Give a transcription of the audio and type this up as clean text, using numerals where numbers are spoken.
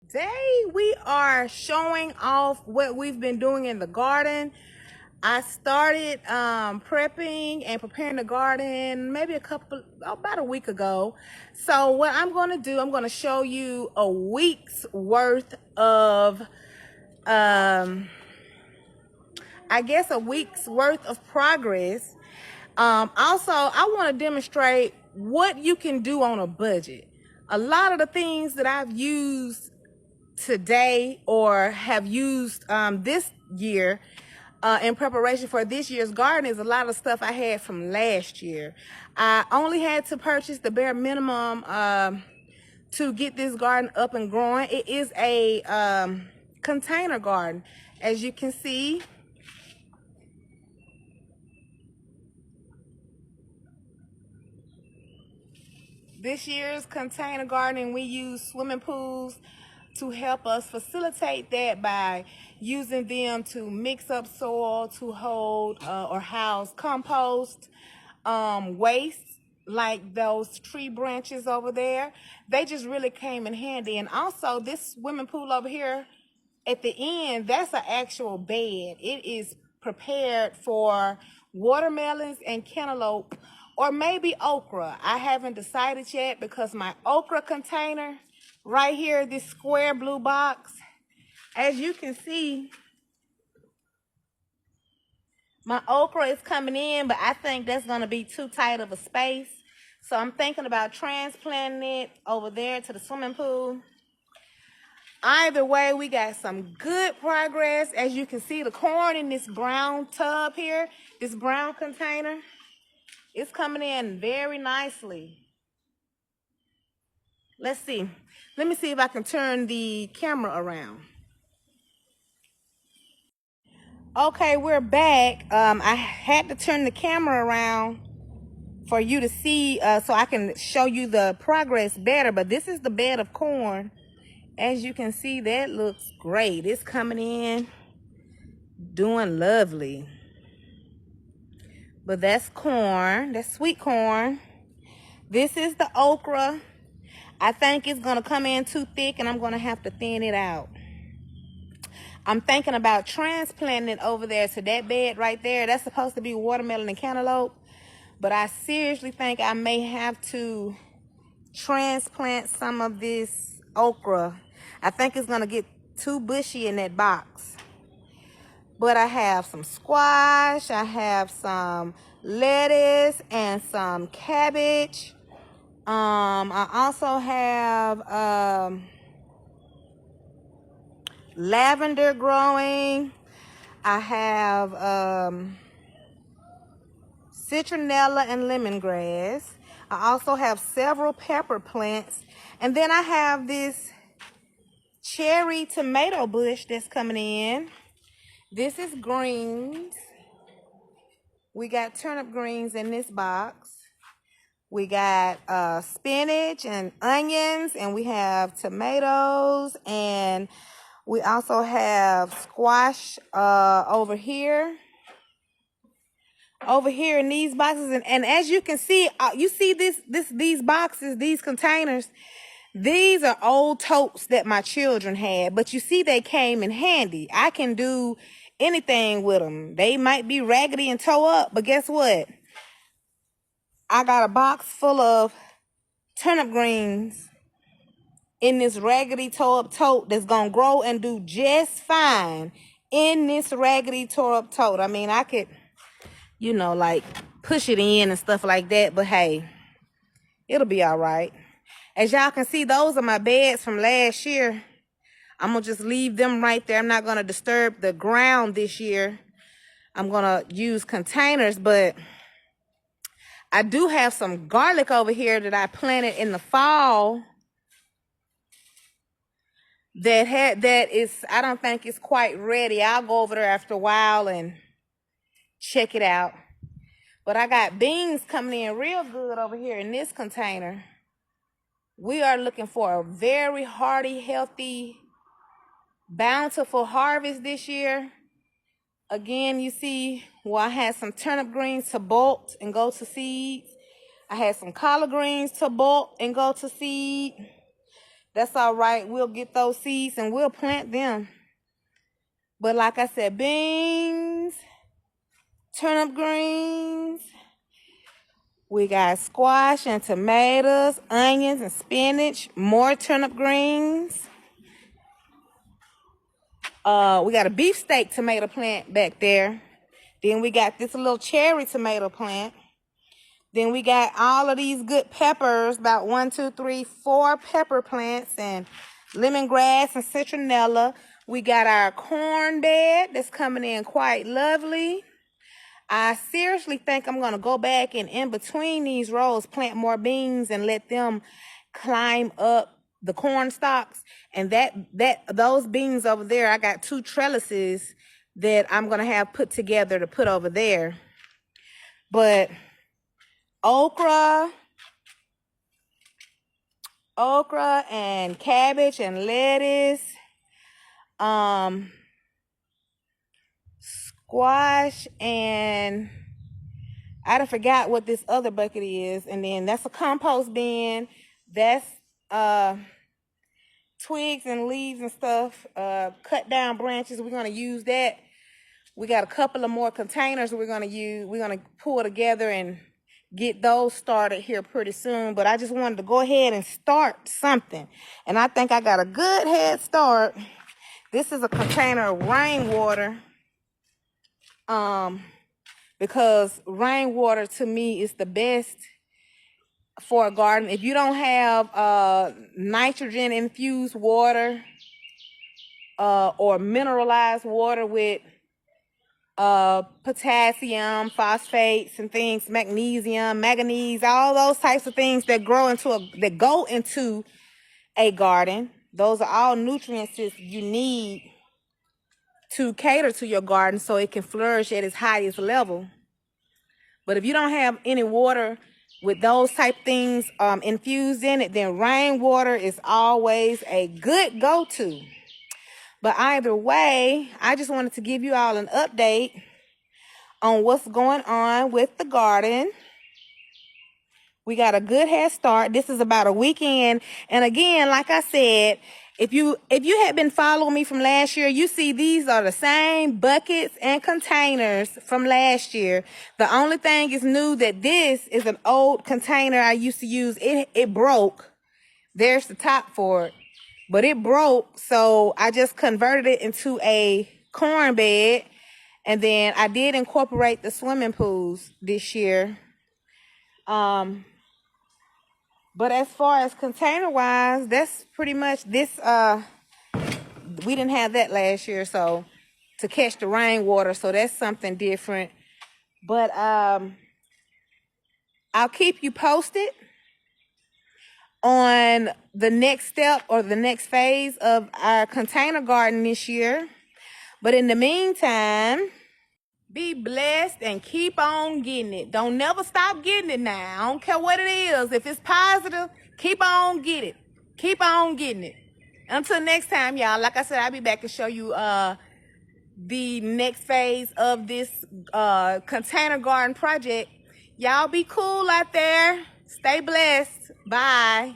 Today we are showing off what we've been doing in the garden. I started prepping and preparing the garden maybe about a week ago. So what I'm going to do, I'm going to show you a week's worth of, I guess a week's worth of progress. Also, I want to demonstrate what you can do on a budget. A lot of the things that I've used today or have used this year in preparation for this year's garden is a lot of stuff I had from last year. I only had to purchase the bare minimum to get this garden up and growing. It is a container garden, as you can see. This year's container gardening, we use swimming pools to help us facilitate that by using them to mix up soil to hold or house compost, waste like those tree branches over there. They just really came in handy. And also this swimming pool over here at the end, that's an actual bed. It is prepared for watermelons and cantaloupe, or maybe okra. I haven't decided yet because my okra container right here, this square blue box, as you can see, my okra is coming in, but I think that's going to be too tight of a space. So I'm thinking about transplanting it over there to the swimming pool. Either way, we got some good progress. As you can see, the corn in this brown tub here, this brown container, it's coming in very nicely. Let's see. Let me see if I can turn the camera around. Okay, we're back. I had to turn the camera around for you to see so I can show you the progress better. But this is the bed of corn. As you can see, that looks great. It's coming in, doing lovely. But that's corn. That's sweet corn. This is the okra. I think it's going to come in too thick and I'm going to have to thin it out. I'm thinking about transplanting it over there to that bed right there. That's supposed to be watermelon and cantaloupe. But I seriously think I may have to transplant some of this okra. I think it's going to get too bushy in that box. But I have some squash, I have some lettuce and some cabbage. I also have lavender growing. I have citronella and lemongrass. I also have several pepper plants. And then I have this cherry tomato bush that's coming in. This is greens. We got turnip greens in this box. We got spinach and onions, and we have tomatoes, and we also have squash over here. Over here in these boxes, and as you can see, you see these boxes, these containers. These are old totes that my children had, but you see they came in handy. I can do anything with them. They might be raggedy and toe up, but guess what? I got a box full of turnip greens in this raggedy toe up tote that's gonna grow and do just fine in this raggedy toe up tote. I mean, I could, you know, like push it in and stuff like that, but hey, it'll be all right. As y'all can see, those are my beds from last year. I'm going to just leave them right there. I'm not going to disturb the ground this year. I'm going to use containers, but I do have some garlic over here that I planted in the fall that is, I don't think it's quite ready. I'll go over there after a while and check it out. But I got beans coming in real good over here in this container. We are looking for a very hearty, healthy, bountiful harvest this year. Again, you see, well, I had some turnip greens to bolt and go to seeds. I had some collard greens to bolt and go to seed. That's all right. We'll get those seeds and we'll plant them. But like I said, beans, turnip greens, we got squash and tomatoes, onions and spinach, more turnip greens. We got a beefsteak tomato plant back there. Then we got this little cherry tomato plant. Then we got all of these good peppers, about 1, 2, 3, 4 pepper plants and lemongrass and citronella. We got our corn bed that's coming in quite lovely. I seriously think I'm going to go back and in between these rows, plant more beans and let them climb up the corn stalks. And those beans over there, I got 2 trellises that I'm going to have put together to put over there. But okra and cabbage and lettuce, squash, and I done forgot what this other bucket is. And then that's a compost bin. That's twigs and leaves and stuff, cut down branches. We're going to use that. We got a couple of more containers we're going to use. We're going to pull together and get those started here pretty soon. But I just wanted to go ahead and start something. And I think I got a good head start. This is a container of rainwater. Because rainwater to me is the best for a garden. If you don't have nitrogen infused water or mineralized water with potassium, phosphates and things, magnesium, manganese, all those types of things that go into a garden. Those are all nutrients that you need to cater to your garden so it can flourish at its highest level. But if you don't have any water with those type things infused in it, then rainwater is always a good go-to. But either way, I just wanted to give you all an update on what's going on with the garden. We got a good head start. This is about a weekend. And again, like I said, if you had been following me from last year, you see these are the same buckets and containers from last year. The only thing is new that this is an old container I used to use. It broke. There's the top for it. But it broke, so I just converted it into a corn bed. And then I did incorporate the swimming pools this year. But as far as container-wise, that's pretty much this. We didn't have that last year, so to catch the rainwater, so that's something different. But I'll keep you posted on the next step or the next phase of our container garden this year. But in the meantime, be blessed and keep on getting it. Don't never stop getting it now. I don't care what it is. If it's positive, keep on getting it. Keep on getting it. Until next time, y'all. Like I said, I'll be back to show you the next phase of this container garden project. Y'all be cool out there. Stay blessed. Bye.